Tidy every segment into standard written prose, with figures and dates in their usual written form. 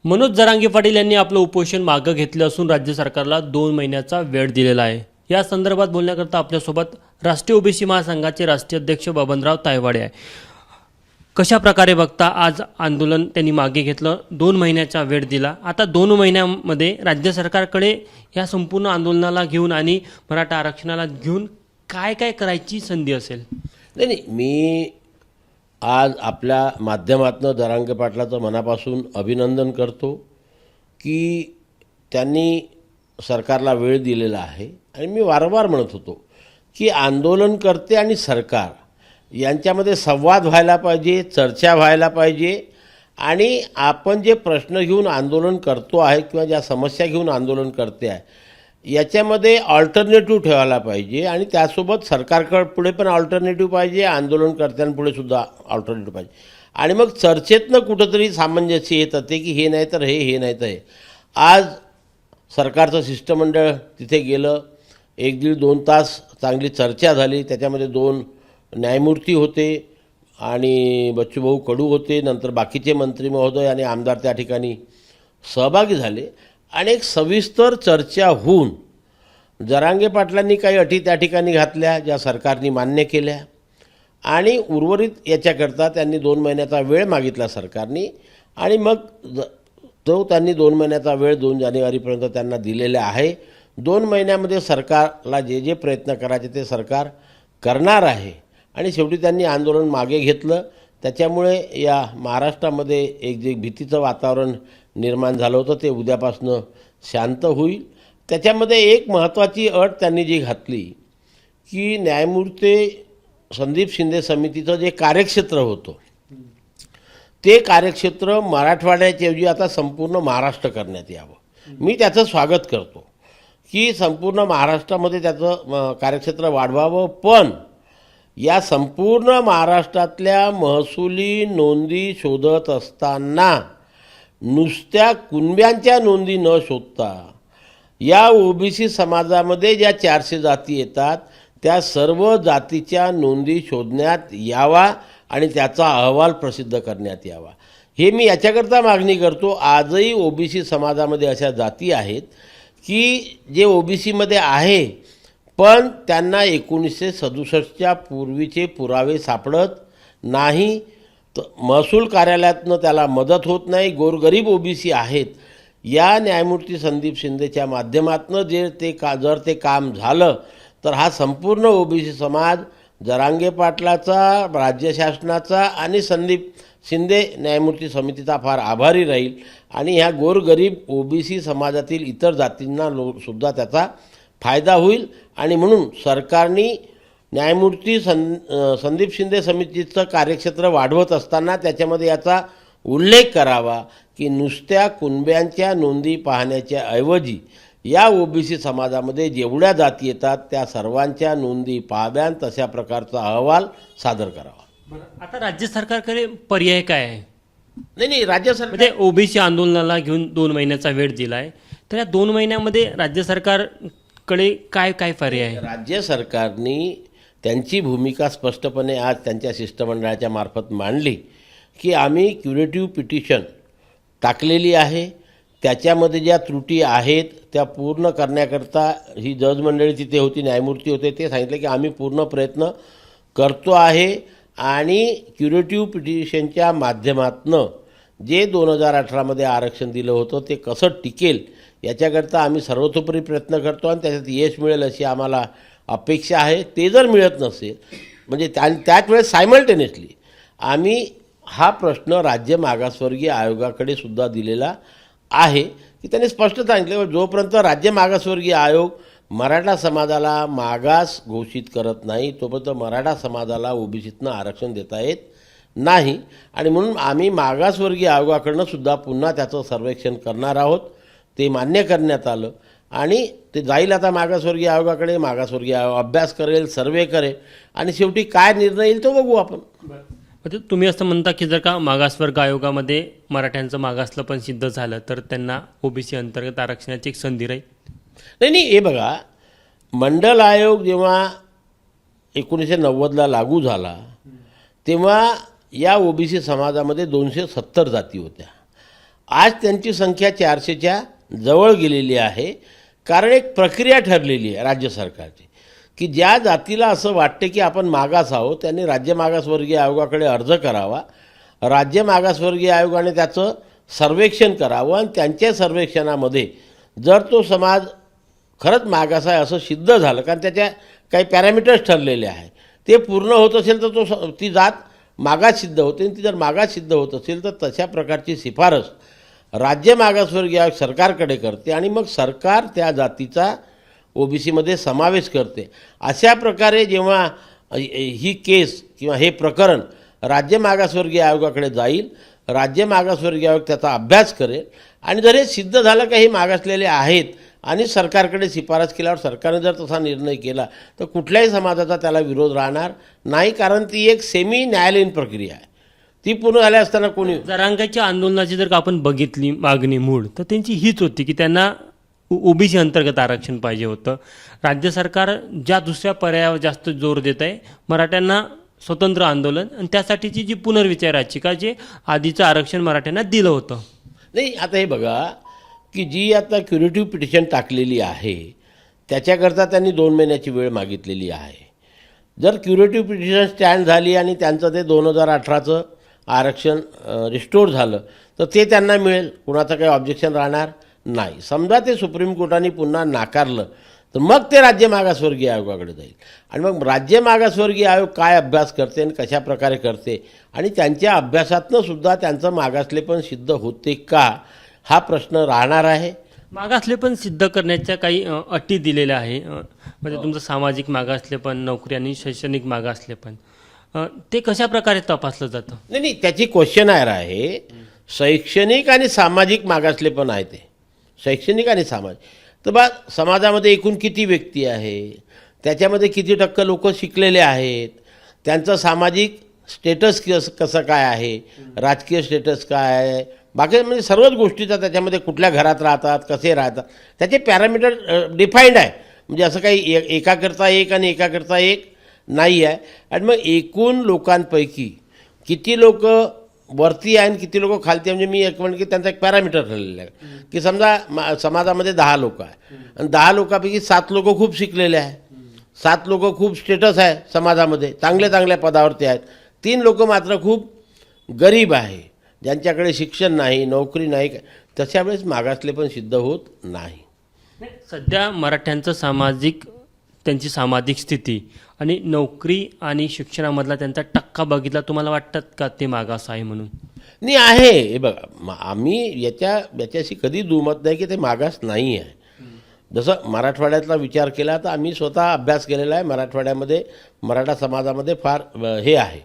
मनोज जरांगे पाटील यांनी आपलं उपोषण मागं घेतलं असून राज्य सरकारला 2 महिन्याचा वेळ दिलेला आहे। या संदर्भात बोलण्याकरता आपल्यासोबत राष्ट्रीय ओबीसी महासंघाचे राष्ट्रीय अध्यक्ष बबनराव तायवाडे आहे। कशा प्रकारे बघता आज आंदोलन त्यांनी मागे घेतलं, 2 महिन्याचा वेळ दिला, आता 2 महिन्यामध्ये राज्य सरकारकडे या संपूर्ण आंदोलनाला घेऊन आणि मराठा आरक्षणाला घेऊन काय काय करायची संधी असेल? नाही, मी आज आपल्या माध्यमातून जरांगे पाटलाचं मनापासून अभिनंदन करतो की त्यांनी सरकारला वेळ दिलेला आहे। आणि मी वारंवार म्हणत होतो की आंदोलनकर्ते आणि सरकार यांच्यामध्ये संवाद व्हायला पाहिजे, चर्चा व्हायला पाहिजे आणि आपण जे प्रश्न घेऊन आंदोलन करतो आहे किंवा ज्या समस्या घेऊन आंदोलन करते आहे याच्यामध्ये ऑल्टरनेटिव्ह ठेवायला पाहिजे आणि त्यासोबत सरकारकडे पुढे पण ऑल्टरनेटिव्ह पाहिजे, आंदोलनकर्त्यांपुढे सुद्धा ऑल्टरनेटिव्ह पाहिजे आणि मग चर्चेतनं कुठंतरी सामंजस्य येतं ते की हे नाही तर हे नाही तर हे। आज सरकारचं शिष्टमंडळ तिथे गेलं, 1-1.5-2 तास चांगली चर्चा झाली। त्याच्यामध्ये 2 न्यायमूर्ती होते आणि बच्चूभाऊ कडू होते, नंतर बाकीचे मंत्री महोदय आणि आमदार त्या ठिकाणी सहभागी झाले आणि एक सविस्तर चर्चा होऊन जरांगे पाटलांनी काही अटी त्या ठिकाणी घातल्या ज्या सरकारने मान्य केल्या आणि उर्वरित याच्याकरता त्यांनी 2 महिन्याचा वेळ मागितला सरकारने आणि मग तो त्यांनी 2 महिन्याचा वेळ 2 जानेवारीपर्यंत त्यांना दिलेला आहे। 2 महिन्यामध्ये सरकारला जे जे प्रयत्न करायचे ते सरकार करणार आहे आणि शेवटी त्यांनी आंदोलन मागे घेतलं। त्याच्यामुळे या महाराष्ट्रामध्ये एक जे भीतीचं वातावरण निर्माण झालं होतं ते उद्यापासून शांत होईल। त्याच्यामध्ये एक महत्त्वाची अट त्यांनी जी घातली की न्यायमूर्ती संदीप शिंदे समितीचं जे कार्यक्षेत्र होतं ते कार्यक्षेत्र मराठवाड्याच्याऐवजी आता संपूर्ण महाराष्ट्र करण्यात यावं। मी त्याचं स्वागत करतो की संपूर्ण महाराष्ट्रामध्ये त्याचं कार्यक्षेत्र वाढवावं, पण या संपूर्ण महाराष्ट्रातल्या महसुली नोंदी शोधत असताना नुसत्या कुणब्यांच्या नोंदी न शोधता या ओबीसी समाजामध्ये ज्या 400 जाती येतात त्या सर्व जातीच्या नोंदी शोधण्यात यावा आणि त्याचा अहवाल प्रसिद्ध करण्यात यावा। हे मी याच्याकरता मागणी करतो। आजही ओबीसी समाजामध्ये अशा जाती आहेत की जे ओबीसीमध्ये आहे पण त्यांना 1967च्या पूर्वीचे पुरावे सापडत नाही, महसूल कार्यालयातनं त्याला मदत होत नाही, गोरगरीब ओबीसी आहेत। या न्यायमूर्ती संदीप शिंदेच्या माध्यमातून जर ते काम झालं तर हा संपूर्ण ओबीसी समाज जरांगे पाटलाचा, राज्य शासनाचा आणि संदीप शिंदे न्यायमूर्ती समितीचा फार आभारी राहील आणि ह्या गोरगरीब ओबीसी समाजातील इतर जातींना सुद्धा त्याचा फायदा होईल। आणि म्हणून सरकारने न्यायमूर्ती संदीप शिंदे समितीचं कार्यक्षेत्र वाढवत असताना त्याच्यामध्ये याचा उल्लेख करावा की नुसत्या कुणब्यांच्या नोंदी पाहण्याच्या ऐवजी या ओबीसी समाजामध्ये जेवढ्या जाती येतात त्या सर्वांच्या नोंदी पाहाव्यात, तशा प्रकारचा अहवाल सादर करावा। आता राज्य सरकारकडे पर्याय काय आहे? नाही, राज्य सरकार म्हणजे ओबीसी आंदोलनाला घेऊन 2 महिन्याचा वेळ दिलाय, तर या 2 महिन्यामध्ये राज्य सरकारकडे काय काय पर्याय आहे? राज्य सरकारने त्यांची भूमिका स्पष्टपणे आज त्यांच्या शिष्टमंडळाच्या मार्फत मांडली की आम्ही क्युरेटिव्ह पिटिशन टाकलेली आहे, त्याच्यामध्ये ज्या त्रुटी आहेत त्या पूर्ण करण्याकरता ही जज मंडळी तिथे होती, न्यायमूर्ती होते, ते सांगितले की आम्ही पूर्ण प्रयत्न करतो आहे आणि क्युरेटिव्ह पिटिशनच्या माध्यमातून जे 2018मध्ये आरक्षण दिलं होतं ते कसं टिकेल याच्याकरता आम्ही सर्वतोपरी प्रयत्न करतो आणि त्याच्यात यश मिळेल अशी आम्हाला अपेक्षा आहे। ते जर मिळत नसेल म्हणजे त्याच वेळेस सायमल्टेनियसली आम्ही हा प्रश्न राज्य मागासवर्गीय आयोगाकडे सुद्धा दिलेला आहे की त्यांनी स्पष्ट सांगितले जोपर्यंत राज्य मागासवर्गीय आयोग मराठा समाजाला मागास घोषित करत नाही तोपर्यंत मराठा समाजाला ओबीसीतनं आरक्षण देता येत नाही आणि म्हणून आम्ही मागासवर्गीय आयोगाकडनं सुद्धा पुन्हा त्याचं सर्वेक्षण करणार आहोत। ते मान्य करण्यात आलं आणि ते जाईल आता मागासवर्गीय आयोगाकडे, मागासवर्गीय आयोग अभ्यास करेल, सर्वे करेल आणि शेवटी काय निर्णय येईल तो बघू आपण। म्हणजे तुम्ही असं म्हणता की जर का मागासवर्ग आयोगामध्ये मराठ्यांचं मागासलं पण सिद्ध झालं तर त्यांना ओबीसी अंतर्गत आरक्षणाची एक संधी राहील? नाही, हे बघा, मंडल आयोग जेव्हा 1990ला लागू झाला तेव्हा या ओबीसी समाजामध्ये 270 जाती होत्या आज त्यांची संख्या 400च्या जवळ गेलेली आहे. कारण एक प्रक्रिया ठरलेली आहे राज्य सरकारची, की ज्या जातीला असं वाटते की आपण मागास आहोत त्यांनी राज्य मागासवर्गीय आयोगाकडे अर्ज करावा. राज्य मागासवर्गीय आयोगाने त्याचं सर्वेक्षण करावं आणि त्यांच्या सर्वेक्षणामध्ये जर तो समाज खरंच मागास आहे असं सिद्ध झालं, कारण त्याच्या काही पॅरामीटर्स ठरलेले आहे, ते पूर्ण होत असेल तर ती जात मागास सिद्ध होते. आणि ती जर मागास सिद्ध होत असेल तर तशा प्रकारची शिफारस राज्य मागासवर्गीय आयोग सरकारकडे करते आणि मग सरकार त्या जातीचा ओबीसीमध्ये समावेश करते. अशा प्रकारे जेव्हा ही केस किंवा हे प्रकरण राज्य मागासवर्गीय आयोगाकडे जाईल, राज्य मागासवर्गीय आयोग त्याचा अभ्यास करेल आणि जर हे सिद्ध झालं का हे मागासलेले आहेत आणि सरकारकडे शिफारस केल्यावर सरकारने जर तसा निर्णय केला तर कुठल्याही समाजाचा त्याला विरोध राहणार नाही, कारण ती एक सेमी न्यायालयीन प्रक्रिया आहे. ती पूर्ण झाल्या असताना कोणी जरांगेच्या आंदोलनाची जर का आपण बघितली मागणी मूळ, तर त्यांची हीच होती की त्यांना ओबीसी अंतर्गत आरक्षण पाहिजे होतं. राज्य सरकार ज्या दुसऱ्या पर्यायावर जास्त जोर देत आहे, मराठ्यांना स्वतंत्र आंदोलन आणि त्यासाठीची जी पुनर्विचार याचिका जे आधीचं आरक्षण मराठ्यांना दिलं होतं. नाही, आता हे बघा की जी आता क्युरेटिव्ह पिटिशन टाकलेली आहे त्याच्याकरता त्यांनी 2 महिन्याची वेळ मागितलेली आहे. जर क्युरेटिव्ह पिटिशन स्टँड झाली आणि त्यांचं ते 2018चं आरक्षण रिस्टोर झालं तर ते त्यांना मिळेल, कुणाचं काही ऑब्जेक्शन राहणार नाही. समजा ते सुप्रीम कोर्टाने पुन्हा नाकारलं तर मग ते राज्य मागासवर्गीय आयोगाकडे जाईल आणि मग राज्य मागासवर्गीय आयोग काय अभ्यास करते आणि कशा प्रकारे करते आणि त्यांच्या अभ्यासातनं सुद्धा त्यांचं मागासलेपण सिद्ध होते का हा प्रश्न राहणार आहे. मागासलेपण सिद्ध करण्याच्या काही अटी दिलेल्या आहे, म्हणजे तुमचं सामाजिक मागासलेपण, नोकरी आणि शैक्षणिक मागासलेपण, ते कशा प्रकारे तपासलं जातं? नाही, त्याची क्वेश्चनायर आहे. शैक्षणिक आणि सामाजिक मागासलेपण आहे ते. शैक्षणिक आणि सामाजिक तर बा समाजामध्ये एकूण किती व्यक्ती आहे, त्याच्यामध्ये किती टक्के लोक शिकलेले आहेत, त्यांचं सामाजिक स्टेटस कसं काय आहे, राजकीय स्टेटस काय आहे, बाकी म्हणजे सर्वच गोष्टीचा त्याच्यामध्ये कुठल्या घरात राहतात, कसे राहतात, त्याचे पॅरामीटर डिफाईंड आहे. म्हणजे असं काही एकाकरता एक आणि एकाकरता एक नाही आहे. आणि मग एकूण लोकांपैकी किती लोक वरती आहे आणि किती लोक खालती आहे, म्हणजे मी एक म्हणतो की त्यांचा एक पॅरामीटर ठरलेला आहे की समजा समाजामध्ये 10 लोक आहे आणि 10 लोकांपैकी 7 लोक खूप शिकलेले आहे, 7 लोक खूप स्टेटस आहे समाजामध्ये, चांगल्या पदावरती आहेत, 3 लोक मात्र खूप गरीब आहे, ज्यांच्याकडे शिक्षण नाही, नोकरी नाही, तशा वेळेस मागासलेपण सिद्ध होत नाही. सध्या मराठ्यांचं त्यांची सामाजिक स्थिती आणि नोकरी आणि शिक्षणामधला त्यांचा टक्का बघितला, तुम्हाला वाटतात का ते मागास आहे म्हणून? नाही आहे. हे बघा, आम्ही याच्याशी कधी दुमत नाही की ते मागास नाही आहे. जसं मराठवाड्यातला विचार केला तर आम्ही स्वतः अभ्यास केलेला आहे. मराठवाड्यामध्ये मराठा समाजामध्ये फार हे आहे,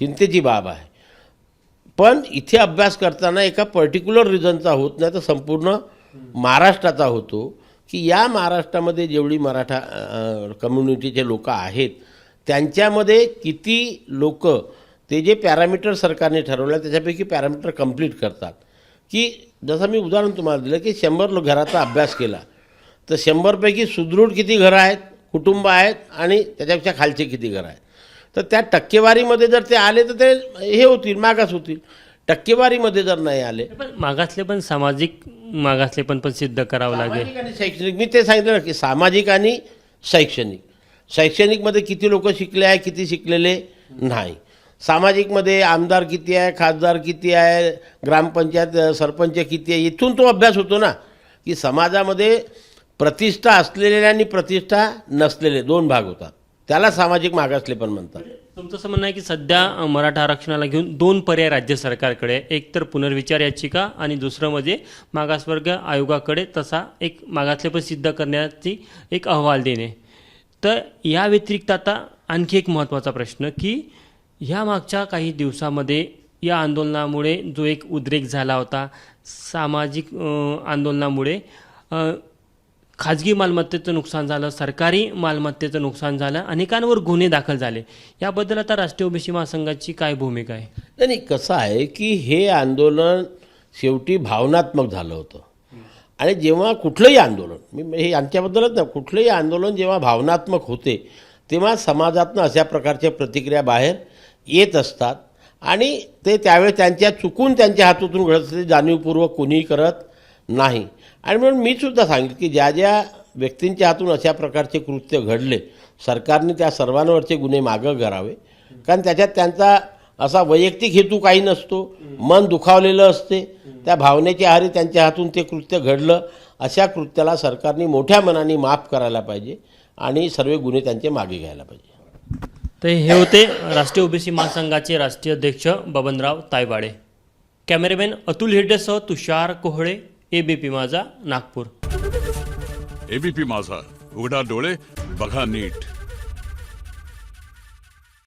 चिंतेची बाब आहे. पण इथे अभ्यास करताना एका पर्टिक्युलर रिजनचा होत नाही तर संपूर्ण महाराष्ट्राचा होतो की या महाराष्ट्रामध्ये जेवढी मराठा कम्युनिटीचे लोक आहेत त्यांच्यामध्ये किती लोक ते जे पॅरामीटर सरकारने ठरवलं त्याच्यापैकी पॅरामीटर कंप्लीट करतात. की जसं मी उदाहरण तुम्हाला दिलं की 100 घराचा अभ्यास केला तर 100पैकी सुदृढ किती घरं आहेत, कुटुंब आहेत आणि त्याच्यापेक्षा खालचे किती घरं आहेत. तर त्या टक्केवारीमध्ये जर ते आले तर ते हे होतील, मागास होतील. टक्केवारीमध्ये जर नाही आले, पण मागासलेपण सामाजिक मागासलेपण पण सिद्ध करावं लागेल. सामाजिक आणि शैक्षणिक, मी ते सांगितलं ना की सामाजिक आणि शैक्षणिकमध्ये किती लोक शिकले आहे, किती शिकलेले नाही. सामाजिकमध्ये आमदार किती आहे, खासदार किती आहे, ग्रामपंचायत सरपंच किती आहे, इथून तो अभ्यास होतो ना की समाजामध्ये प्रतिष्ठा असलेले आणि प्रतिष्ठा नसलेले 2 भाग होतात. त्याला सामाजिक मागासलेपण म्हणतात. तुमचं असं म्हणणं आहे की सध्या मराठा आरक्षणाला घेऊन 2 पर्याय राज्य सरकारकडे, एक तर पुनर्विचार याचिका आणि दुसरं म्हणजे मागासवर्ग आयोगाकडे तसा एक मागासलेपण सिद्ध करण्याची एक अहवाल देणे. तर या व्यतिरिक्त आता आणखी एक महत्त्वाचा प्रश्न की ह्या मागच्या काही दिवसामध्ये या आंदोलनामुळे जो एक उद्रेक झाला होता, सामाजिक आंदोलनामुळे खाजगी मालमत्तेचं नुकसान झालं, सरकारी मालमत्तेचं नुकसान झालं, अनेकांवर गुन्हे दाखल झाले. याबद्दल आता राष्ट्रीय ओबीसी महासंघाची काय भूमिका आहे? नाही, कसं आहे की हे आंदोलन शेवटी भावनात्मक झालं होतं. आणि जेव्हा कुठलंही आंदोलन, मी हे यांच्याबद्दलच नाही, कुठलंही आंदोलन जेव्हा भावनात्मक होते तेव्हा समाजातनं अशा प्रकारच्या प्रतिक्रिया बाहेर येत असतात. आणि ते त्यावेळेस चुकून त्यांच्या हातून घडत असते, जाणीवपूर्वक कोणीही करत नाही. आणि म्हणून मी सुद्धा सांगितलं की ज्या ज्या व्यक्तींच्या हातून अशा प्रकारचे कृत्य घडले, सरकारने त्या सर्वांवरचे गुन्हे मागं करावे. कारण त्याच्यात त्यांचा असा वैयक्तिक हेतू काही नसतो, मन दुखावलेलं असते, त्या भावनेच्या आहारी त्यांच्या हातून ते कृत्य घडलं. अशा कृत्याला सरकारने मोठ्या मनाने माफ करायला पाहिजे आणि सर्व गुन्हे त्यांचे मागे घ्यायला पाहिजे. तर हे होते राष्ट्रीय ओबीसी महासंघाचे राष्ट्रीय अध्यक्ष बबनराव तायवाडे. कॅमेरामॅन अतुल हिरडेसह तुषार कोहळे, एबीपी माझा, नागपूर. एबीपी माझा, उघडा डोळे बघा नीट.